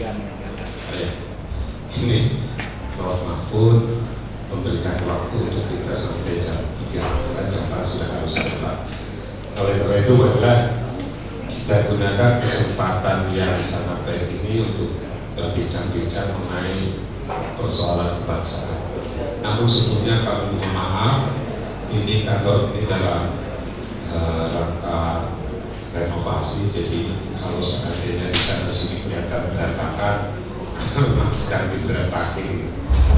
warga negara. Ini Prof. Mahfud memberikan waktu untuk kita sampai jam 3 karena jam 4 sudah harus terbang. Oleh karena itu adalah kita gunakan kesempatan yang sangat baik ini untuk berbincang-bincang mengenai persoalan kebangsaan. Namun sebelumnya kami mohon maaf, ini kantor ini dalam rangka renovasi, jadi kalau seandainya di sana sini kelihatan berantakan memang sedang diberantakin.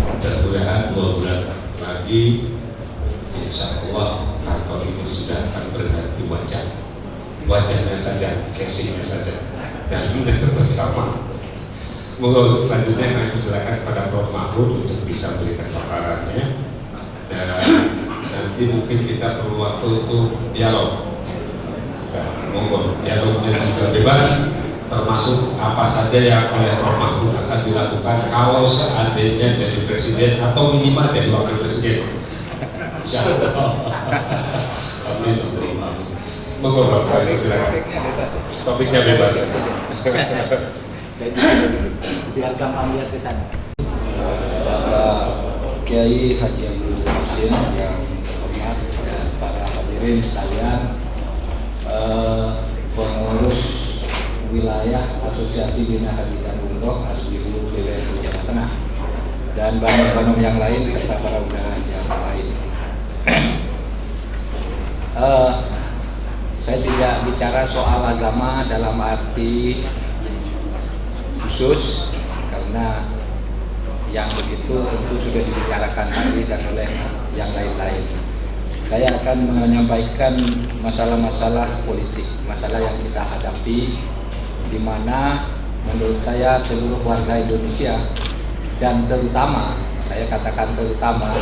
Mudah-mudahan 2 bulan lagi insya Allah kantor ini sudah akan berganti wajahnya saja, casingnya saja, dan ini tetap sama. Mohon selanjutnya kami silakan kepada Prof. Mahfud untuk bisa memberikan paparannya, dan nanti mungkin kita perlu waktu untuk dialog. Mohon dialognya juga bebas, termasuk apa saja yang oleh Prof. Mahfud akan dilakukan kalau seandainya jadi presiden atau minimal jadi wakil presiden. Amin. Mohon Bapak silakan. Topiknya bebas. Biar gampang lihat ke sana. Bapak Kiai Haji Abdul Muhsin yang hormat dan para hadirin sekalian, pengurus wilayah Asosiasi Bina Haji dan Umroh Asbihu wilayah Jawa Tengah dan banom-banom yang lain serta para undangan yang lain. Saya tidak bicara soal agama dalam arti khusus karena yang begitu tentu sudah dibicarakan tadi dan oleh yang lain-lain. Saya akan menyampaikan masalah-masalah politik, masalah yang kita hadapi, di mana menurut saya seluruh warga Indonesia dan terutama, saya katakan terutama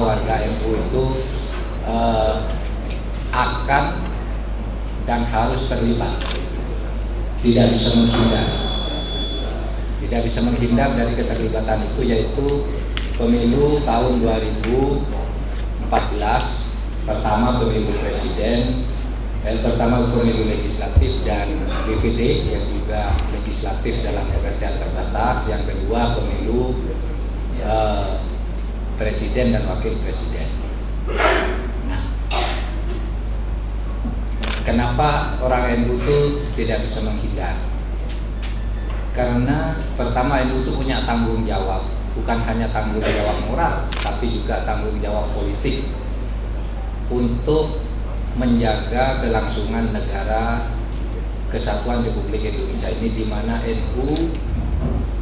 warga NU itu akan dan harus terlibat, tidak bisa menghindar dari keterlibatan itu, yaitu pemilu tahun 2014, pertama pemilu presiden, pertama pemilu legislatif dan DPD yang juga legislatif dalam pengertian terbatas, yang kedua pemilu presiden dan wakil presiden. Nah, kenapa orang NU itu tidak bisa menghindar? Karena pertama NU itu punya tanggung jawab, bukan hanya tanggung jawab moral, tapi juga tanggung jawab politik untuk menjaga kelangsungan negara Kesatuan Republik Indonesia ini, di mana NU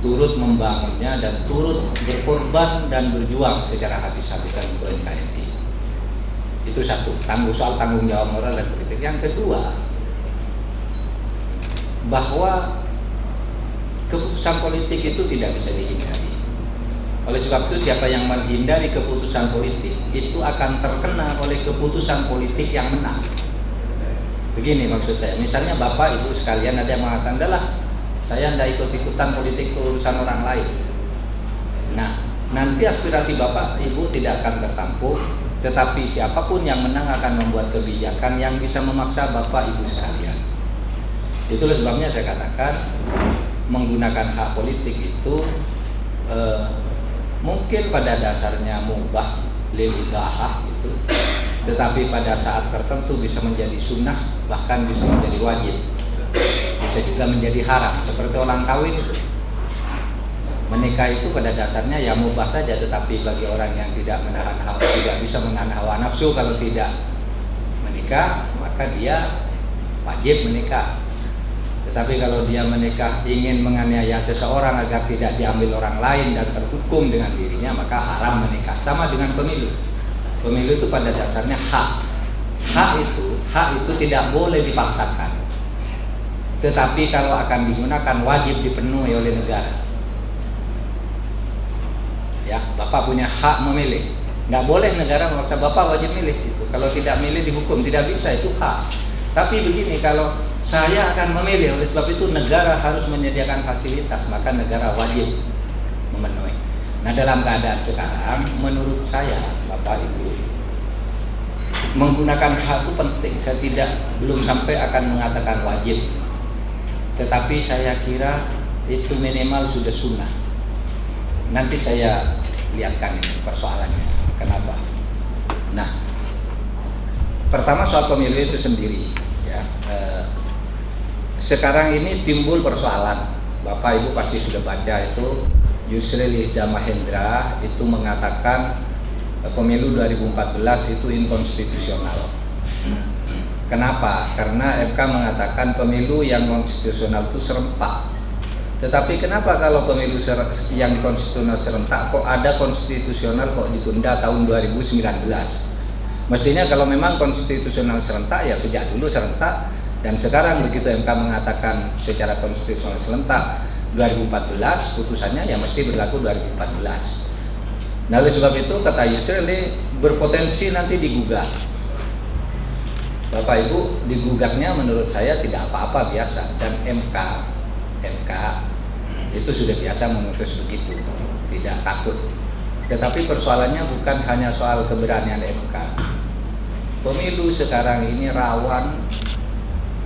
turut membangunnya dan turut berkorban dan berjuang secara habis-habisan untuk NKRI. Itu satu, soal tanggung jawab moral dan politik. Yang kedua, bahwa keputusan politik itu tidak bisa dihindari. Oleh sebab itu, siapa yang menghindari keputusan politik itu akan terkena oleh keputusan politik yang menang. Begini maksud saya, misalnya Bapak Ibu sekalian ada yang mengatakan, adalah saya tidak ikut-ikutan politik urusan orang lain. Nah, nanti aspirasi Bapak Ibu tidak akan tertampung, tetapi siapapun yang menang akan membuat kebijakan yang bisa memaksa Bapak Ibu sekalian. Itulah sebabnya saya katakan, menggunakan hak politik itu mungkin pada dasarnya mubah, lilibahah gitu, tetapi pada saat tertentu bisa menjadi sunnah, bahkan bisa menjadi wajib, bisa juga menjadi haram. Seperti orang kawin itu, menikah itu pada dasarnya ya mubah saja, tetapi bagi orang yang tidak bisa menahan hawa nafsu, kalau tidak menikah maka dia wajib menikah. Tetapi kalau dia menikah ingin menganiaya seseorang agar tidak diambil orang lain dan terhukum dengan dirinya, maka haram menikah. Sama dengan pemilu. Pemilu itu pada dasarnya hak. Hak itu tidak boleh dipaksakan. Tetapi kalau akan digunakan wajib dipenuhi oleh negara. Ya, Bapak punya hak memilih. Nggak boleh negara memaksa Bapak wajib milih. Gitu. Kalau tidak milih dihukum, tidak bisa, itu hak. Tapi begini, kalau saya akan memilih, oleh sebab itu negara harus menyediakan fasilitas, maka negara wajib memenuhi. Nah, dalam keadaan sekarang, menurut saya, Bapak Ibu, menggunakan hak itu penting. Saya belum sampai akan mengatakan wajib, tetapi saya kira itu minimal sudah sunnah. Nanti saya lihatkan ini persoalannya. Kenapa? Nah, pertama soal pemilu itu sendiri, ya. Sekarang ini timbul persoalan. Bapak Ibu pasti sudah baca itu, Yusril Iza Mahendra itu mengatakan pemilu 2014 itu inkonstitusional. Kenapa? Karena MK mengatakan pemilu yang konstitusional itu serentak. Tetapi kenapa kalau pemilu yang konstitusional serentak kok ada konstitusional kok ditunda tahun 2019? Mestinya kalau memang konstitusional serentak ya sejak dulu serentak, dan sekarang begitu MK mengatakan secara konstitusional serentak 2014, putusannya ya mesti berlaku 2014. Nah, oleh sebab itu kata Yusril ini berpotensi nanti digugat. Bapak Ibu, digugatnya menurut saya tidak apa-apa, biasa, dan MK itu sudah biasa memutus begitu, tidak takut. Tetapi persoalannya bukan hanya soal keberanian MK. Pemilu sekarang ini rawan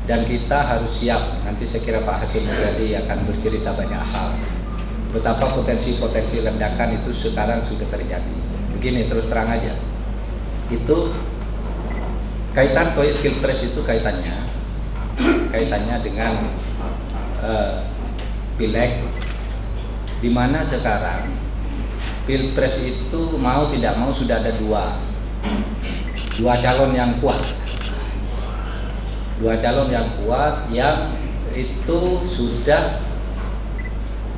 dan kita harus siap. Nanti saya kira Pak Hasyim Muzadi akan bercerita banyak hal betapa potensi-potensi ledakan itu sekarang sudah terjadi. Begini, terus terang aja, itu kaitan pilpres itu kaitannya dengan pileg, di mana sekarang pilpres itu mau tidak mau sudah ada dua calon yang kuat, yang itu sudah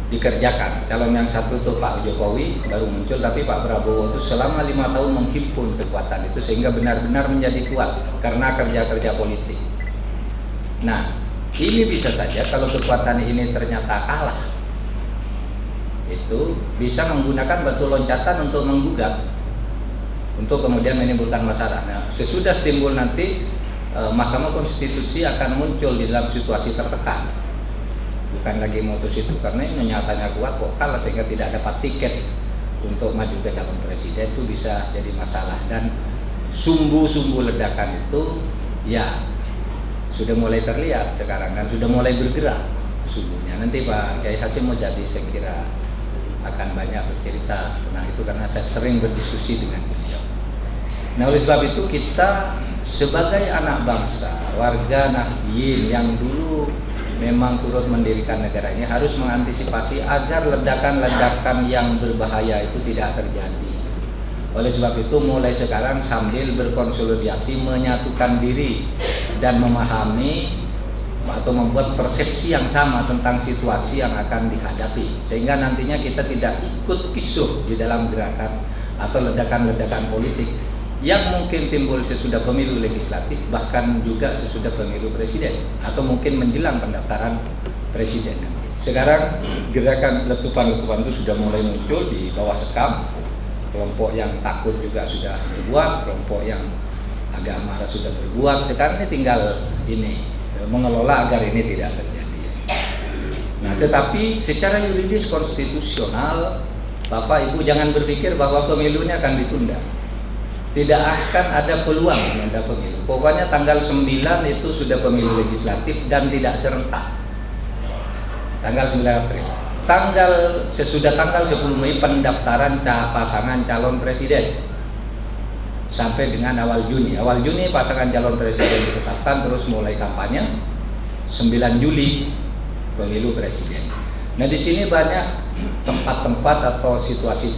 dikerjakan. Calon yang satu itu Pak Jokowi baru muncul, tapi Pak Prabowo itu selama 5 tahun menghimpun kekuatan itu sehingga benar-benar menjadi kuat karena kerja-kerja politik. Nah, ini bisa saja kalau kekuatan ini ternyata kalah, itu bisa menggunakan batu loncatan untuk menggugat, untuk kemudian menimbulkan masalah. Nah, sesudah timbul nanti Mahkamah Konstitusi akan muncul di dalam situasi tertekan, bukan lagi mutus itu karena ini nyatanya kuat kok kalah sehingga tidak dapat tiket untuk maju ke calon presiden, itu bisa jadi masalah. Dan sumbu-sumbu ledakan itu ya sudah mulai terlihat sekarang dan sudah mulai bergerak sumbunya. Nanti Pak Kiai Hasyim Muzadi saya kira akan banyak bercerita tentang itu karena saya sering berdiskusi dengan beliau. Nah, oleh sebab itu kita sebagai anak bangsa, warga Nahdien yang dulu memang turut mendirikan negara ini harus mengantisipasi agar ledakan-ledakan yang berbahaya itu tidak terjadi. Oleh sebab itu mulai sekarang sambil berkonsolidasi menyatukan diri dan memahami atau membuat persepsi yang sama tentang situasi yang akan dihadapi, sehingga nantinya kita tidak ikut kisuh di dalam gerakan atau ledakan-ledakan politik yang mungkin timbul sesudah pemilu legislatif, bahkan juga sesudah pemilu presiden atau mungkin menjelang pendaftaran presiden nanti. Sekarang gerakan letupan-letupan itu sudah mulai muncul di bawah sekam. Kelompok yang takut juga sudah berbuat, kelompok yang agak marah sudah berbuat. Sekarang ini tinggal mengelola agar ini tidak terjadi. Nah, tetapi secara yuridis konstitusional, Bapak Ibu jangan berpikir bahwa pemilunya akan ditunda. Tidak akan ada peluang menunda pemilu. Pokoknya tanggal 9 itu sudah pemilu legislatif dan tidak serentak. Tanggal 9 April. Sesudah tanggal 10 Mei pendaftaran pasangan calon presiden sampai dengan awal Juni. Awal Juni pasangan calon presiden ditetapkan, terus mulai kampanye. 9 Juli pemilu presiden. Nah, di sini banyak tempat-tempat atau situasi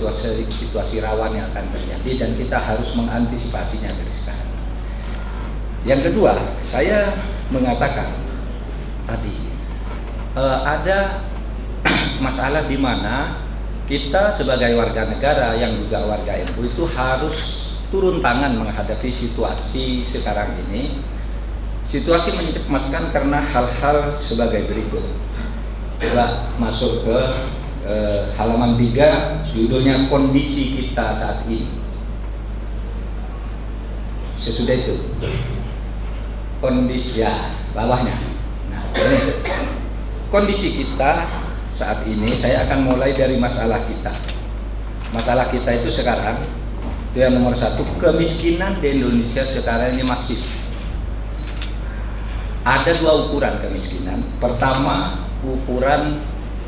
rawan yang akan terjadi dan kita harus mengantisipasinya dari sekarang. Yang kedua, saya mengatakan tadi ada masalah di mana kita sebagai warga negara yang juga warga NU itu harus turun tangan menghadapi situasi sekarang ini. Situasi mencemaskan karena hal-hal sebagai berikut. Coba masuk ke halaman 3, judulnya kondisi kita saat ini. Sesudah itu kondisi bawahnya. Nah, ini kondisi kita saat ini. Saya akan mulai dari masalah kita. Masalah kita itu sekarang itu yang nomor 1, kemiskinan di Indonesia sekarang ini masif. Ada 2 ukuran kemiskinan. Pertama, ukuran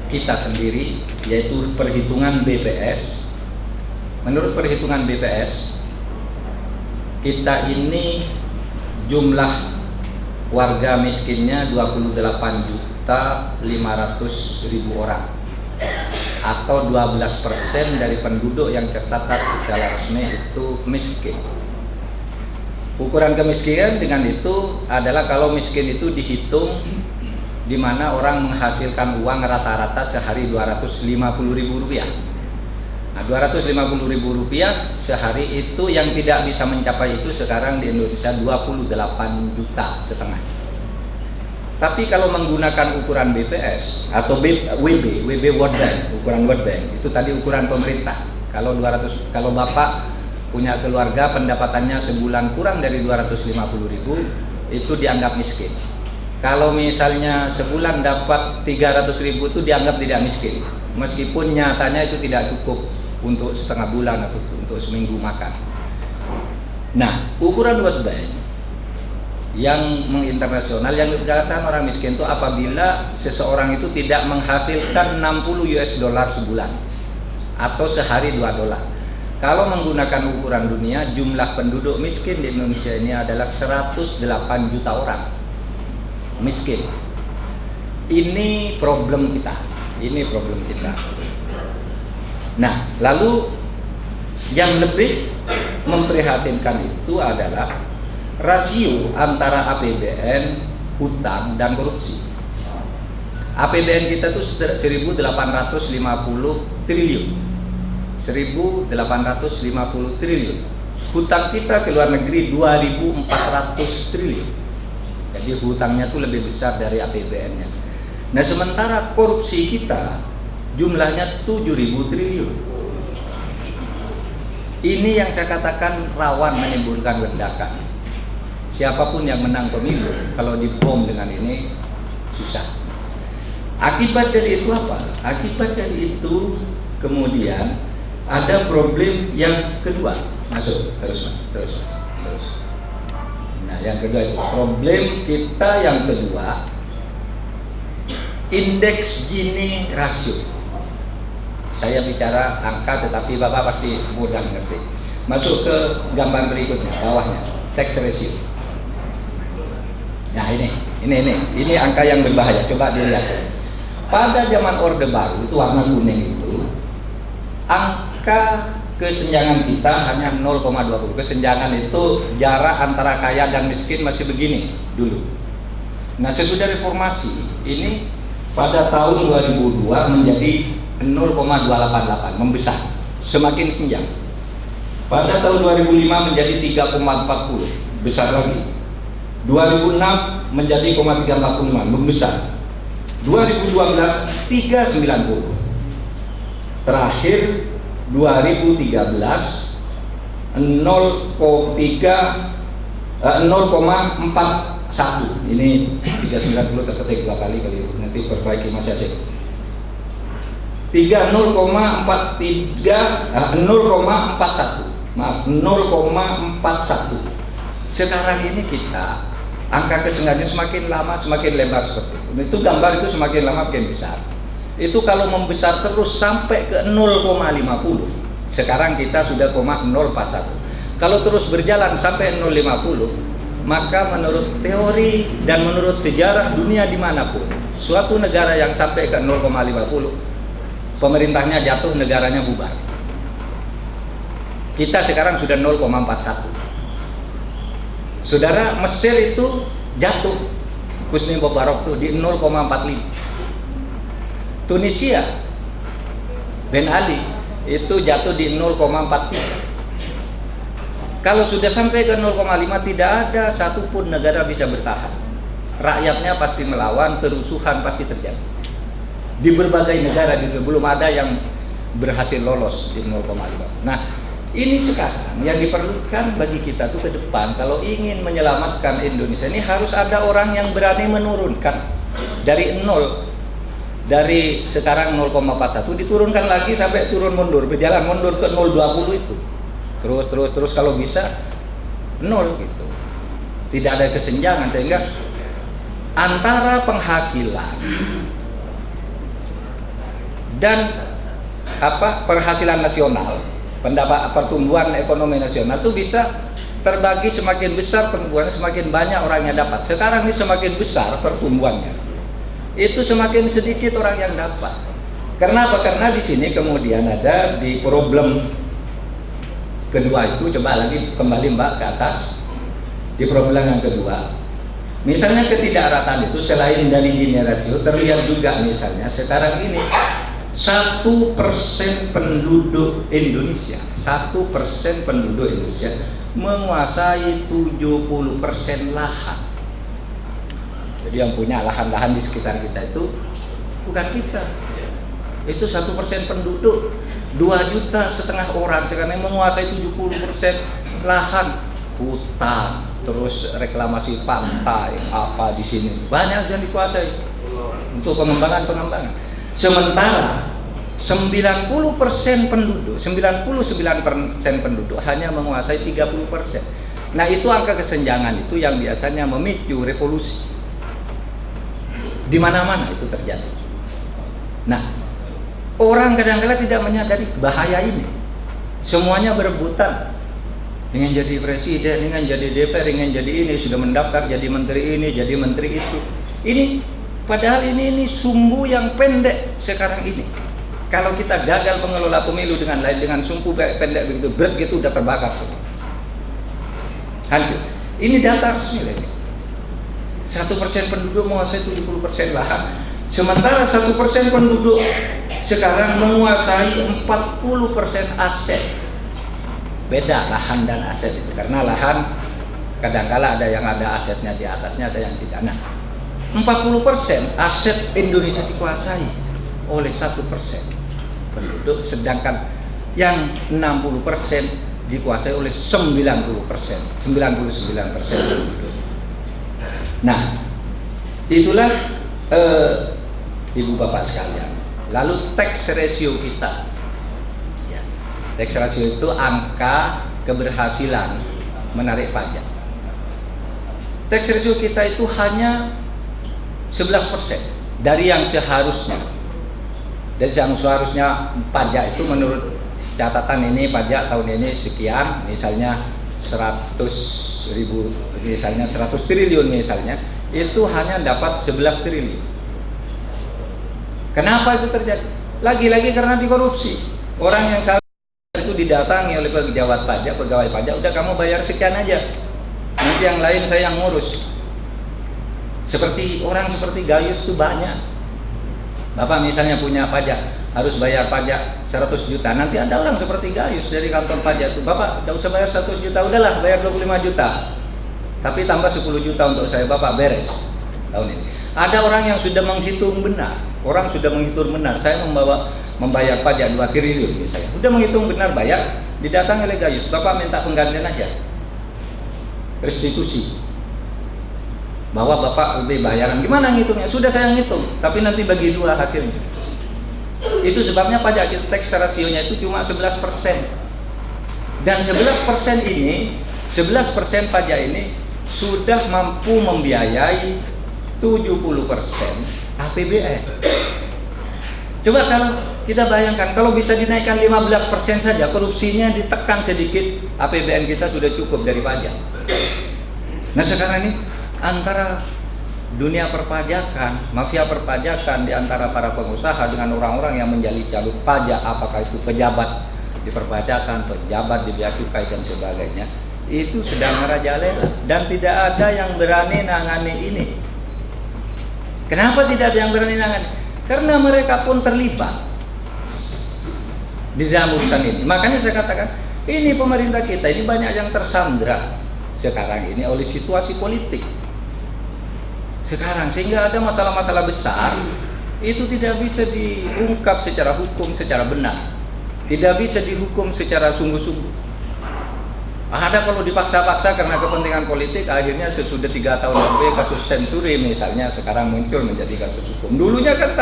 kita sendiri, yaitu perhitungan BPS. Menurut perhitungan BPS, kita ini jumlah warga miskinnya 28.500.000 orang, atau 12% dari penduduk yang tercatat secara resmi itu miskin. Ukuran kemiskinan dengan itu adalah kalau miskin itu dihitung di mana orang menghasilkan uang rata-rata sehari Rp250.000. Nah, Rp250.000 sehari itu yang tidak bisa mencapai itu sekarang di Indonesia 28,5 juta. Tapi kalau menggunakan ukuran BPS atau WB World Bank, ukuran World Bank, itu tadi ukuran pemerintah. Kalau Bapak punya keluarga pendapatannya sebulan kurang dari 250.000, itu dianggap miskin. Kalau misalnya sebulan dapat 300.000 itu dianggap tidak miskin, meskipun nyatanya itu tidak cukup untuk setengah bulan atau untuk seminggu makan. Nah, ukuran World Bank yang menginternasional yang dikatakan orang miskin itu apabila seseorang itu tidak menghasilkan $60 sebulan atau sehari $2. Kalau menggunakan ukuran dunia, jumlah penduduk miskin di Indonesia ini adalah 108 juta orang miskin. Ini problem kita. Nah, lalu yang lebih memprihatinkan itu adalah rasio antara APBN, hutang, dan korupsi. APBN kita itu 1.850 triliun. 1.850 triliun. Hutang kita ke luar negeri 2.400 triliun. Jadi hutangnya itu lebih besar dari APBN-nya. Nah, sementara korupsi kita jumlahnya 7.000 triliun. Ini yang saya katakan rawan menimbulkan ledakan. Siapapun yang menang pemilu, kalau dibom dengan ini susah. Akibat dari itu apa? Akibat dari itu kemudian ada problem yang kedua. Masuk, terus. Nah, yang kedua itu problem kita yang kedua, indeks Gini rasio. Saya bicara angka, tetapi Bapak pasti mudah ngerti. Masuk ke gambar berikutnya, bawahnya, tax ratio. Nah, ini angka yang berbahaya. Coba dilihat. Pada zaman Orde Baru itu warna kuning itu, angka kesenjangan kita hanya 0,20. Kesenjangan itu jarak antara kaya dan miskin masih begini dulu. Nah, sesudah reformasi ini pada tahun 2002 menjadi 0,288, membesar, semakin senjang. Pada tahun 2005 menjadi 3,40, besar lagi. 2006 menjadi 0,345, membesar. 2012 3,90. Terakhir 2013 0,41. Ini 390 terketik 2 kali nanti perbaiki Mas Yasir. 0,41. Maaf, 0,41. Sekarang ini kita angka kesenjangan semakin lama semakin lebar seperti itu. Itu gambar itu semakin lama makin besar. Itu kalau membesar terus sampai ke 0,50. Sekarang kita sudah 0,041. Kalau terus berjalan sampai 0,50, maka menurut teori dan menurut sejarah dunia dimanapun, suatu negara yang sampai ke 0,50, pemerintahnya jatuh, negaranya bubar. Kita sekarang sudah 0,41. Saudara, Mesir itu jatuh, Husni Mubarak tuh di 0,45. Tunisia, Ben Ali itu jatuh di 0,43. Kalau sudah sampai ke 0,5, tidak ada satupun negara bisa bertahan. Rakyatnya pasti melawan, kerusuhan pasti terjadi. Di berbagai negara juga belum ada yang berhasil lolos di 0,5. Nah, ini sekarang yang diperlukan bagi kita tuh ke depan, kalau ingin menyelamatkan Indonesia ini harus ada orang yang berani menurunkan dari 0, dari sekarang 0,41 diturunkan lagi sampai turun mundur, berjalan mundur ke 0,20 itu. Terus kalau bisa 0 gitu. Tidak ada kesenjangan sehingga antara penghasilan dan penghasilan nasional, pertumbuhan ekonomi nasional itu bisa terbagi semakin besar pertumbuhannya, semakin banyak orangnya dapat. Sekarang ini semakin besar pertumbuhannya, itu semakin sedikit orang yang dapat. Kenapa? Karena di sini kemudian ada di problem kedua itu, coba lagi kembali Mbak ke atas, di problem yang kedua. Misalnya ketidakrataan itu selain dari Gini rasio terlihat juga misalnya sekarang ini 1% penduduk Indonesia, 1% penduduk Indonesia menguasai 70% lahan. Jadi yang punya lahan-lahan di sekitar kita itu bukan kita. Itu 1% penduduk, 2,5 juta orang sekarang yang menguasai 70% lahan, hutan, terus reklamasi pantai apa di sini banyak yang dikuasai untuk pengembangan. Sementara 99% penduduk hanya menguasai 30%. Nah, itu angka kesenjangan itu yang biasanya memicu revolusi. Di mana-mana itu terjadi. Nah, orang kadang-kadang tidak menyadari bahaya ini. Semuanya berebutan. Ingin jadi presiden, ingin jadi DPR, ingin jadi ini, sudah mendaftar jadi menteri ini, jadi menteri itu. Ini padahal ini sumbu yang pendek sekarang ini. Kalau kita gagal mengelola pemilu dengan sumbu pendek begitu, berat gitu udah terbakar semua. Hancur. Ini data resmi ini. 1% penduduk menguasai 70% lahan. Sementara 1% penduduk sekarang menguasai 40% aset. Beda lahan dan aset itu, karena lahan kadang-kala ada yang ada asetnya di atasnya, ada yang tidak. Nah, 40% aset Indonesia dikuasai oleh 1% penduduk, sedangkan yang 60% dikuasai oleh 99% penduduk. Nah, itulah Ibu Bapak sekalian. Lalu tax ratio kita. Tax ratio itu angka keberhasilan menarik pajak. Tax ratio kita itu hanya 11% dari yang seharusnya. Dari yang seharusnya pajak itu menurut catatan ini pajak tahun ini sekian, misalnya 100 triliun misalnya, itu hanya dapat 11 triliun. Kenapa itu terjadi? Lagi-lagi karena dikorupsi. Orang yang itu didatangi oleh pegawai pajak, udah kamu bayar sekian aja, nanti yang lain saya yang ngurus. Seperti Gayus itu banyak. Bapak misalnya punya pajak, harus bayar pajak 100 juta, nanti ada orang seperti Gayus dari kantor pajak itu, Bapak tidak usah bayar 100 juta, udahlah bayar 25 juta, tapi tambah 10 juta untuk saya, Bapak beres tahun ini. Ada orang yang sudah menghitung benar, saya membayar pajak 2 triliun misalnya, sudah menghitung benar bayar, didatangi oleh Gayus, Bapak minta penggantian aja, restitusi, bahwa Bapak lebih bayaran. Gimana ngitungnya? Sudah saya ngitung, tapi nanti bagi 2 hasilnya. Itu sebabnya pajak tax rasionya itu cuma 11%. Dan 11% pajak ini sudah mampu membiayai 70% APBN. Coba kalau kita bayangkan, kalau bisa dinaikkan 15% saja, korupsinya ditekan sedikit, APBN kita sudah cukup dari pajak. Nah, sekarang ini antara dunia perpajakan, mafia perpajakan di antara para pengusaha dengan orang-orang yang menjadi jalur pajak, apakah itu pejabat di perpajakan, pejabat di bea cukai dan sebagainya, itu sedang merajalela dan tidak ada yang berani nangani ini. Kenapa tidak ada yang berani nangani? Karena mereka pun terlibat di dalam urusan ini. Makanya saya katakan, ini pemerintah kita ini banyak yang tersandra sekarang ini oleh situasi politik sekarang, sehingga ada masalah-masalah besar itu tidak bisa diungkap secara hukum, secara benar, tidak bisa dihukum secara sungguh-sungguh. Ada kalau dipaksa-paksa karena kepentingan politik, akhirnya sesudah 3 tahun lebih kasus Senturi misalnya sekarang muncul menjadi kasus hukum. Dulunya kan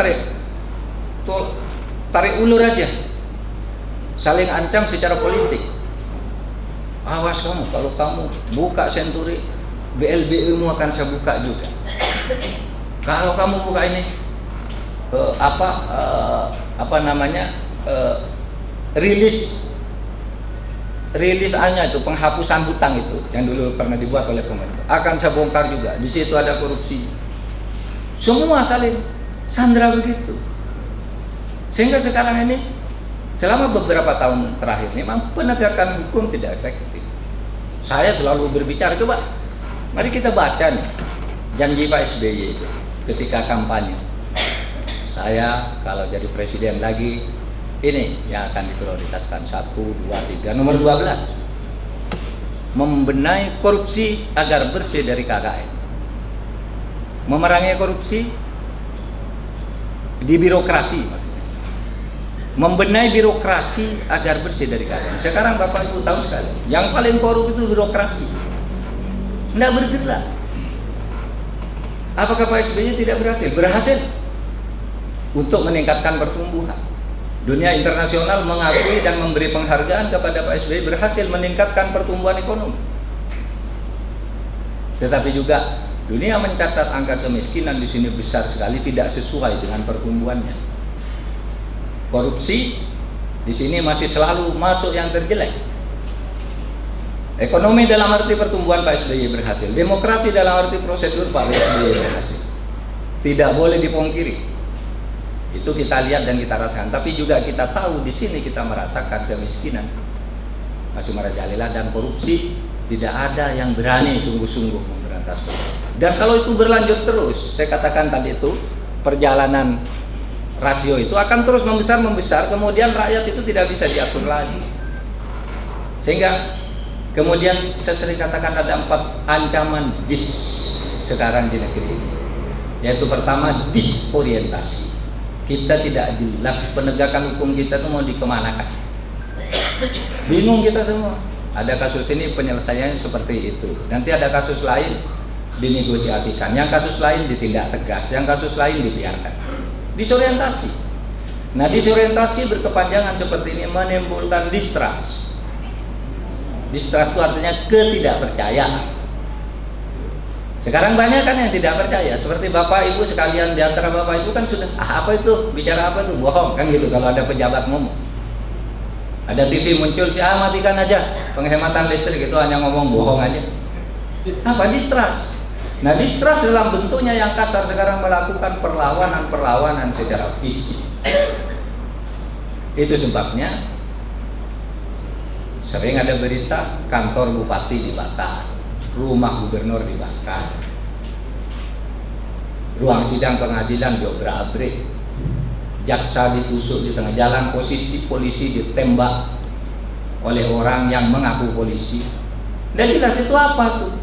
tarik ulur aja, saling ancam secara politik. Awas kamu, kalau kamu buka Senturi, BLBI mu akan saya buka juga. Kalau kamu buka ini, rilis itu penghapusan hutang itu yang dulu pernah dibuat oleh pemerintah akan saya bongkar juga. Di situ ada korupsi. Semua saling sandra begitu. Sehingga sekarang ini selama beberapa tahun terakhir memang penegakan hukum tidak efektif. Saya selalu berbicara, coba mari kita baca nih janji Pak SBY itu ketika kampanye. Saya kalau jadi presiden lagi, ini yang akan diprioritaskan 1, 2, 3, nomor 12 membenahi korupsi agar bersih dari KKN, memerangi korupsi di birokrasi, maksudnya membenahi birokrasi agar bersih dari KKN. Sekarang Bapak Ibu tahu sekali yang paling korup itu birokrasi, tidak bergerak. Apakah Pak SBY tidak berhasil? Berhasil untuk meningkatkan pertumbuhan. Dunia internasional mengakui dan memberi penghargaan kepada Pak SBY berhasil meningkatkan pertumbuhan ekonomi. Tetapi juga dunia mencatat angka kemiskinan di sini besar sekali, tidak sesuai dengan pertumbuhannya. Korupsi di sini masih selalu masuk yang terjelek. Ekonomi dalam arti pertumbuhan Pak SBY berhasil. Demokrasi dalam arti prosedur Pak SBY berhasil. Tidak boleh dipungkiri. Itu kita lihat dan kita rasakan. Tapi juga kita tahu di sini kita merasakan kemiskinan masih merajalela dan korupsi. Tidak ada yang berani sungguh-sungguh memberantas korupsi. Dan kalau itu berlanjut terus, saya katakan tadi itu perjalanan rasio itu akan terus membesar, kemudian rakyat itu tidak bisa diatur lagi. Sehingga kemudian saya sering katakan ada 4 ancaman sekarang di negeri ini. Yaitu pertama, disorientasi. Kita tidak jelas penegakan hukum kita itu mau dikemanakan. Bingung kita semua. Ada kasus ini penyelesaiannya seperti itu. Nanti ada kasus lain dinegosiasikan. Yang kasus lain ditindak tegas. Yang kasus lain dibiarkan. Disorientasi. Nah, disorientasi berkepanjangan seperti ini menimbulkan distrust. Distrust itu artinya ketidakpercayaan. Sekarang banyak kan yang tidak percaya, seperti Bapak Ibu sekalian, di antara Bapak Ibu kan sudah apa itu, bicara apa itu, bohong kan gitu kalau ada pejabat ngomong. Ada TV muncul, matikan aja penghematan listrik, itu hanya ngomong bohong aja. Apa? Distrust. Nah, distrust dalam bentuknya yang kasar sekarang melakukan perlawanan secara fisik. Itu sebabnya sering ada berita kantor bupati dibakar, rumah gubernur dibakar, ruang sidang pengadilan diobrak-abrik, jaksa ditusuk di tengah jalan, posisi polisi ditembak oleh orang yang mengaku polisi. Dan jelas itu apa tuh?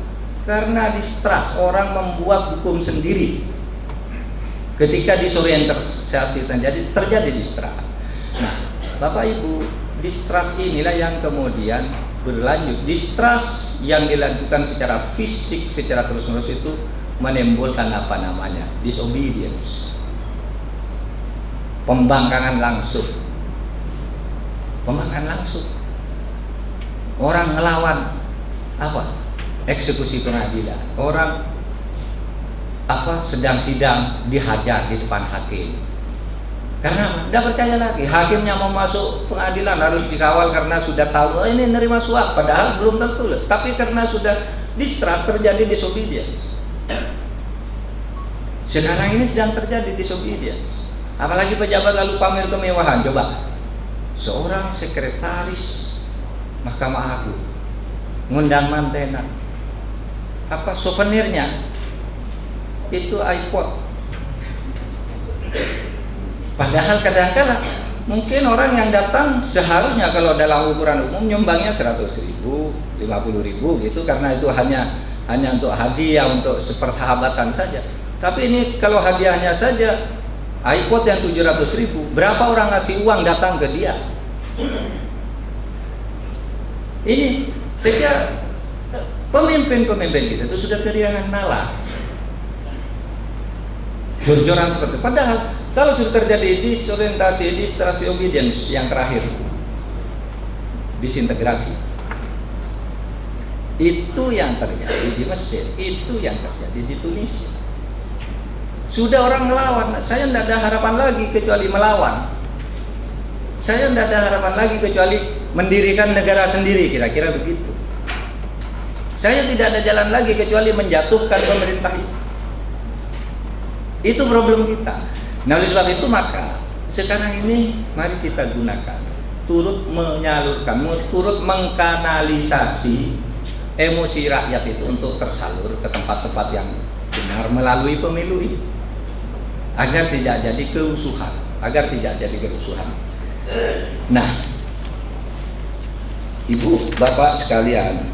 Karena distrust, orang membuat hukum sendiri. Ketika disorientasi terjadi distrust. Nah, Bapak Ibu, distrust inilah yang kemudian berlanjut. Distrust yang dilakukan secara fisik, secara terus-menerus itu menimbulkan apa namanya? Disobedience. Pembangkangan langsung. Pembangkangan langsung. Orang ngelawan apa? Eksekusi pengadilan. Orang sedang sidang dihajar di depan hakim. Karena tidak percaya lagi, hakimnya mau masuk pengadilan harus dikawal karena sudah tahu ini nerima suap, padahal belum tentu. Tapi karena sudah distrust terjadi disobedience. Sekarang ini sedang terjadi disobedience. Apalagi pejabat lalu pamer kemewahan. Coba, seorang sekretaris Mahkamah Agung ngundang mantenan, souvenirnya itu iPod. Padahal kadang-kadang mungkin orang yang datang seharusnya kalau dalam ukuran umum nyumbangnya 100.000, 50.000 gitu, karena itu hanya untuk hadiah, untuk sepersahabatan saja. Tapi ini kalau hadiahnya saja iPod yang 700.000, berapa orang ngasih uang datang ke dia? Ini sehingga pemimpin-pemimpin kita itu sudah kehilangan nalar. Jor-joran seperti itu. Padahal kalau sudah terjadi disorientasi, distrust, obedience yang terakhir, disintegrasi, itu yang terjadi di Mesir, itu yang terjadi di Tunisia. Sudah orang melawan, saya tidak ada harapan lagi kecuali melawan. Saya tidak ada harapan lagi kecuali mendirikan negara sendiri, kira-kira begitu. Saya tidak ada jalan lagi kecuali menjatuhkan pemerintah itu. Itu problem kita. Nah, oleh sebab itu maka sekarang ini mari kita gunakan, turut menyalurkan, turut mengkanalisasi emosi rakyat itu untuk tersalur ke tempat-tempat yang benar melalui pemilu ini, agar tidak jadi kerusuhan, Nah, Ibu, Bapak sekalian,